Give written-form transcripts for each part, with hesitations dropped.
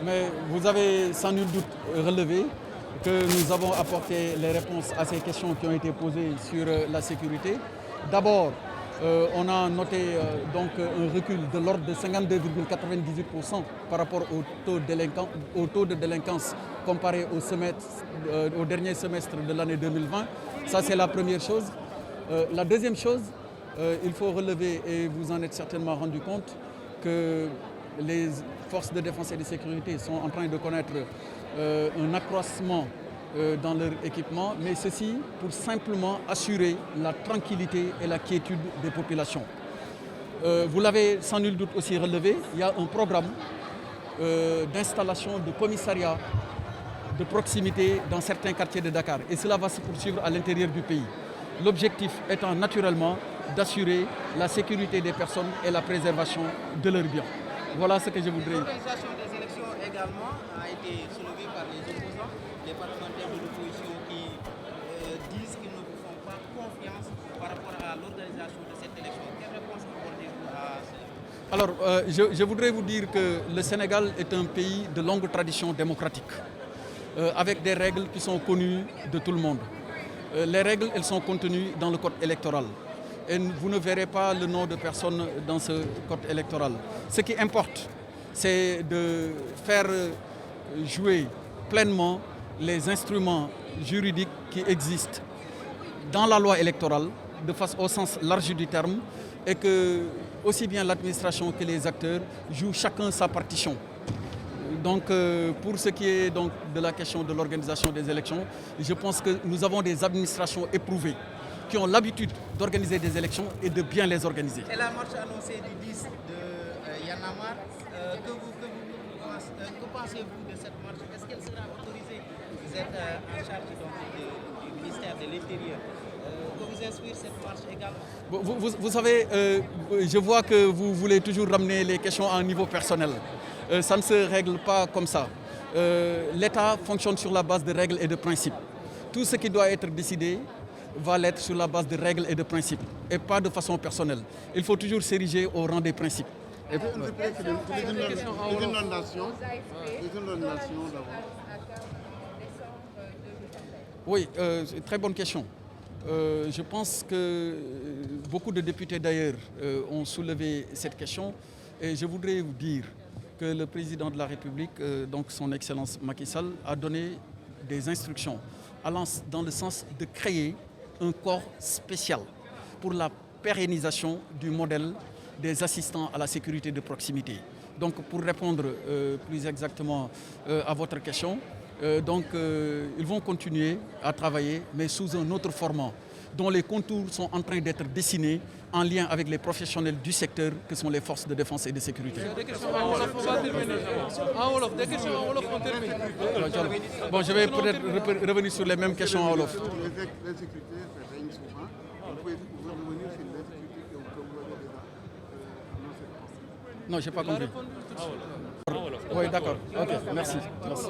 mais vous avez sans nul doute relevé que nous avons apporté les réponses à ces questions qui ont été posées sur la sécurité. D'abord, on a noté donc un recul de l'ordre de 52,98% par rapport au taux de délinquance comparé au dernier semestre de l'année 2020. Ça, c'est la première chose. La deuxième chose, il faut relever, et vous en êtes certainement rendu compte, que les forces de défense et de sécurité sont en train de connaître un accroissement dans leur équipement, mais ceci pour simplement assurer la tranquillité et la quiétude des populations. Vous l'avez sans nul doute aussi relevé, il y a un programme d'installation de commissariats de proximité dans certains quartiers de Dakar, et cela va se poursuivre à l'intérieur du pays. L'objectif étant naturellement d'assurer la sécurité des personnes et la préservation de leurs biens. Voilà ce que je voudrais. L'organisation des élections également a été soulevée par les opposants, les parlementaires de l'opposition qui disent qu'ils ne vous font pas confiance par rapport à l'organisation de cette élection. Quelle réponse apportez-vous à cela? Alors, je voudrais vous dire que le Sénégal est un pays de longue tradition démocratique, avec des règles qui sont connues de tout le monde. Les règles, elles sont contenues dans le code électoral. Et vous ne verrez pas le nom de personne dans ce code électoral. Ce qui importe, c'est de faire jouer pleinement les instruments juridiques qui existent dans la loi électorale, de face au sens large du terme, et que aussi bien l'administration que les acteurs jouent chacun sa partition. Donc, pour ce qui est donc de la question de l'organisation des élections, je pense que nous avons des administrations éprouvées qui ont l'habitude d'organiser des élections et de bien les organiser. Et la marche annoncée du 10 de Y'en a marre, que pensez-vous de cette marche? Est-ce qu'elle sera autorisée? Vous êtes en charge du ministère de l'Intérieur. Que vous inspire cette marche également? Vous savez, je vois que vous voulez toujours ramener les questions à un niveau personnel. Ça ne se règle pas comme ça. L'État fonctionne sur la base de règles et de principes. Tout ce qui doit être décidé va l'être sur la base de règles et de principes, et pas de façon personnelle. Il faut toujours s'ériger au rang des principes. Les inondations d'abord. Oui, très bonne question. Je pense que beaucoup de députés d'ailleurs ont soulevé cette question, et je voudrais vous dire que le président de la République, donc son Excellence Macky Sall, a donné des instructions allant dans le sens de créer un corps spécial pour la pérennisation du modèle des assistants à la sécurité de proximité. Donc pour répondre plus exactement à votre question, ils vont continuer à travailler, mais sous un autre format, dont les contours sont en train d'être dessinés en lien avec les professionnels du secteur que sont les forces de défense et de sécurité. Bon, je vais peut-être revenir sur les mêmes questions en Wolof. L'insécurité, ça règne souvent. Vous pouvez revenir sur l'insécurité que vous avez déjà annoncée. Non, je n'ai pas compris. Oui, d'accord. Ok, merci. Merci.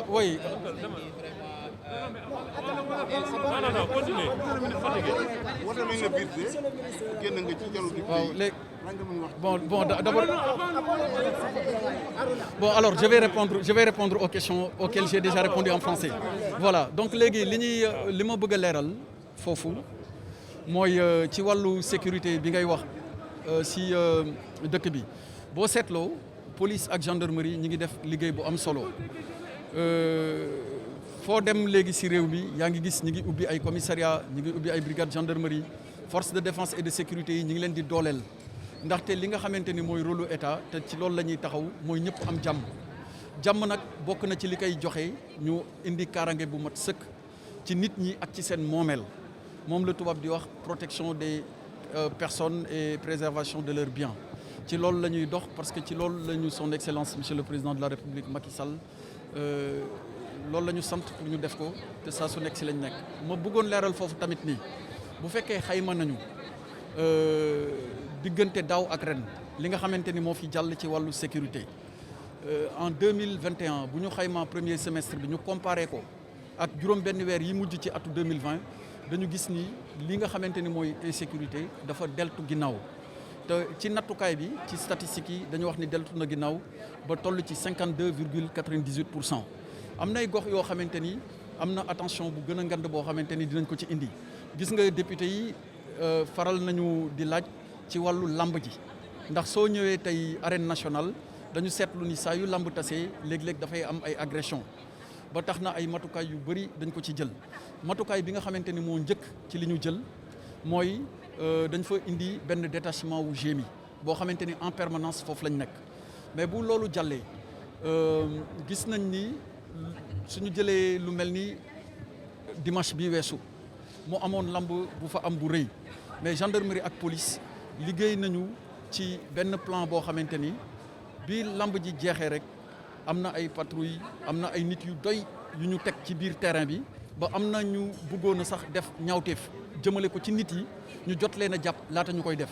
Oui. Bon, alors je vais répondre aux questions auxquelles j'ai déjà répondu en français. Voilà, donc léegi li ma bëgg a leeral foofu mooy ci wàllu sécurité bi ngay wax si dëkk bi boo seetloo police ak gendarmerie ñi ngi def liggéey bu am solo. Foo dem léegi si réew mi yaa ngi gis ñi ngi ubbi ay commissariat ñi ngi ubbi ay brigade gendarmerie force de défense et de sécurité yi ñi ngi leen di dooleel ndaxte li nga xamante ni mooy rôle état te ci loolu la ñuy taxaw mooy ñëpp am jàmm jàmm nag bokk na ci li koy joxe ñu indi kaaraange bu mat sëkk ci nit ñi ak ci seen moomeel moom la tubaab di wax protection des personnes et préservation de leurs biens ci loolu la ñuy dox parce que ci loolu la ñu son excellence monsieur le président de la république Macky Sall loolu la ñu sant pour ñu def ko te saa su nekk si lañ nekk ma bëggoon leeral foofu tamit nii bu fekkee xayma nañu diggante daaw ak ren li nga xamante ni moo fi jàll ci wàllu sécurité en 2021 bu ñu xayma premier semestre bi ñu comparé ko ak juróom benn weer yi mujj ci atu 2020 dañu gis ni li nga xamante ni mooy insécurité dafa deltu ginnaaw te ci nattukaay bi ci statistiques yi dañu wax ni deltu na ginnaaw ba toll ci 52,98%. am nay gox yoo xamante ni am na attention bu gën a ngand boo xamante ni dinañ ko ci indi gis nga député yi faral nañu di laaj ci wàllu lamb ji ndax soo ñëwee tey arène nationale dañu seetlu ni saa yu lamb tasee léeg-léeg dafay am ay agression ba tax na ay matukaay yu bëri dañ ko ci jël matukaay bi nga xamante ni moo njëkk ci li ñu jël mooy dañ fa indi benn détachement wu GMI boo xamante ni en permanence foofu lañ nekk mais bu loolu jàllee gis nañ ni suñu jëlee lu mel ni dimanche bi weesu mu amoon lamb bu fa am bu rëy mais gendarmerie ak police liggéey nañu ci benn plan boo xamante ni bi lamb ji jeexee rek am na ay patrouille am na ay nit yu doy yu ñu teg ci biir terrain bi ba am na ñu bëggoon a sax def ñaawteef jëmale ko ci nit yi ñu jot leen a jàpp laata ñu koy def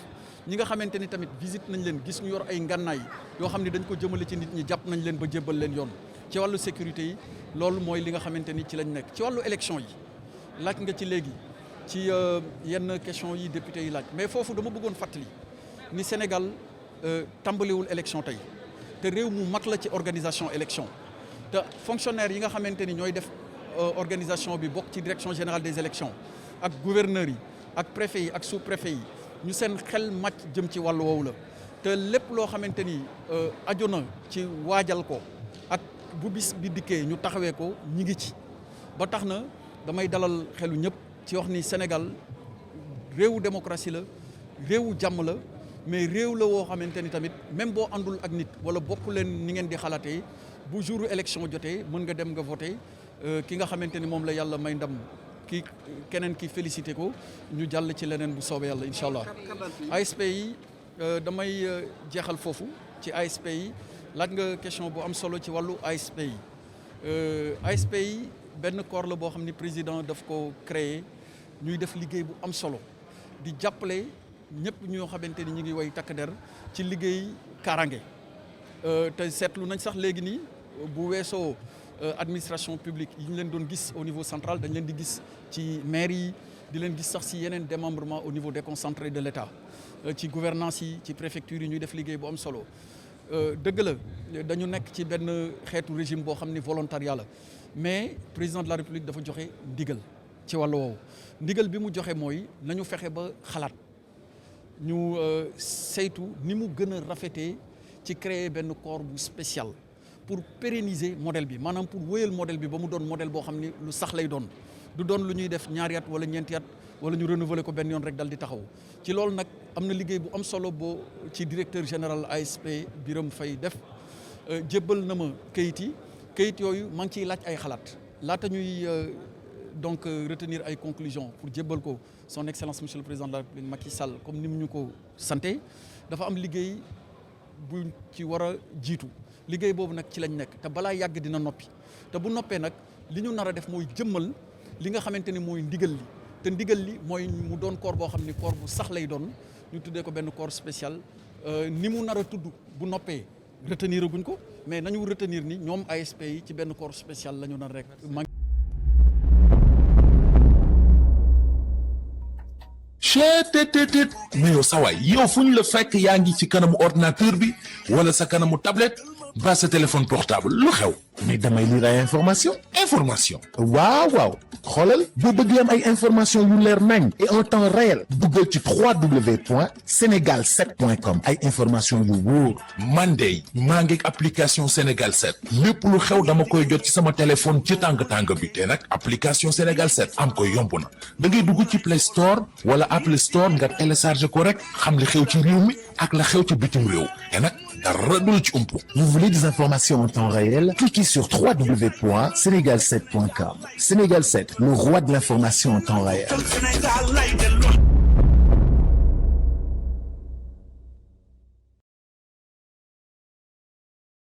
ñi nga xamante ni tamit visite nañ leen gis ñu yor ay ngànnaay yoo xam ne dañ ko jëmale ci nit ñi jàpp nañ leen ba jébbal leen yoon ci wàllu sécurité yi loolu mooy li nga xamante ni ci lañ nekk ci wàllu élection yi laaj nga ci léegi ci yenn question yi député yi laaj mais foofu dama bëggoon fàttali ni Sénégal tàmbaliwul élection tey te réew mu mag la ci organisation élection te fonctionnaire yi nga xamante ni ñooy def organisation bi bokk ci direction générale des élections ak gouverneurs yi ak préfet yi ak sous-préfet yi ñu seen xel màcc jëm ci wàllu woowu la te lépp loo xamante ni aju na ci waajal ko ak bu bis bi dikkee ñu taxawee ko ñi ngi ci ba tax na damay dalal xelu ñëpp ci wax ni Sénégal réewu démocratie la réewu jàmm la mais réew la woo xamante ni tamit même boo àndul ak nit wala bokku leen ni ngeen di xalaatee bu jouru élection jotee mën nga dem nga voter ki nga xamante ni moom la yàlla may ndam ki keneen ki félicité ko ñu jàll ci leneen bu soobee yàlla incha allah. ASP yi damay jeexal foofu ci ASP yi laaj nga question bu am solo ci wàllu ASP yi ASP yi benn corps la boo xam ni président daf ko créé ñuy def liggéey bu am solo di jàppale ñëpp ñoo xamante ni ñu ngi way takk der ci liggéey kaaraange te seetlu nañ sax léegi nii bu weesoo administration publique yi ñu leen doon gis au niveau central dañ leen di gis ci maire yi di leen gis sax si yeneen démembrement au niveau déconcentré de l'État ci gouvernance yi ci préfecture yi ñuy def liggéey bu am solo dëgg la dañu nekk ci benn xeetu régime boo xam ni volontariat la mais président de la République dafa joxe ndigal ci wàllu woowu ndigal bi mu joxe mooy nañu fexe ba xalaat ñu saytu ni mu gën a rafetee ci créer benn corps bu spécial pour pérenniser modèle bi maanaam pour wéyal modèle bi ba mu doon modèle boo xam ni lu sax lay doon du doon lu ñuy def ñaari at wala ñeenti at wala ñu renouveler ko benn yoon rek dal di taxaw ci loolu nag am na liggéey bu am solo boo ci directeur général ASP Birame Faye def jébbal na ma kayit yooyu maa ngi ciy laaj ay xalaat laata ñuy donc retenir ay conclusions pour jébbal ko son excellence monsieur le président de la République Macky Sall comme ni mu ñu ko santé dafa am liggéey bu ci war a jiitu liggéey boobu nag ci lañ nekk te balaa yàgg dina noppi te bu noppee nag li ñu nar a def mooy jëmmal li nga xamante ni mooy ndigal li te ndigal li mooy mu doon corps boo xam ni corps bu sax lay doon ñu tuddee ko benn corps spécial ni mu nar a tudd bu noppee retenir aguñ ko mais nañu retenir ni ñoom ASP yi ci benn corps spécial la ñu nar rek. cheetetetet mais yow sawaay yow fu ñu la fekk yaa ngi ci kanamu ordinateur bi wala sa kanamu tablette ba sa téléphone portable lu xew mais damay lire ay information waaw xoolal boo bëgg am ay information yu leer nañ et en temps réel duggal ci www.senegal7.com ay information yu wóor man de maa ngi application Sénégal 7 lépp lu xew dama koy jot ci sama téléphone ci tàng bi te nag application Sénégal 7 am ko yomb na da ngay dugg ci Play Store wala Apple Store nga télécharge ko rek xam li xew ci réew mi ak la xew ci bitim réew te nag dara du la ci umpu. Vous voulez des informations en temps réel? Cliquez sur www.senegal7.com. Sénégal 7, le roi de l'information en temps réel.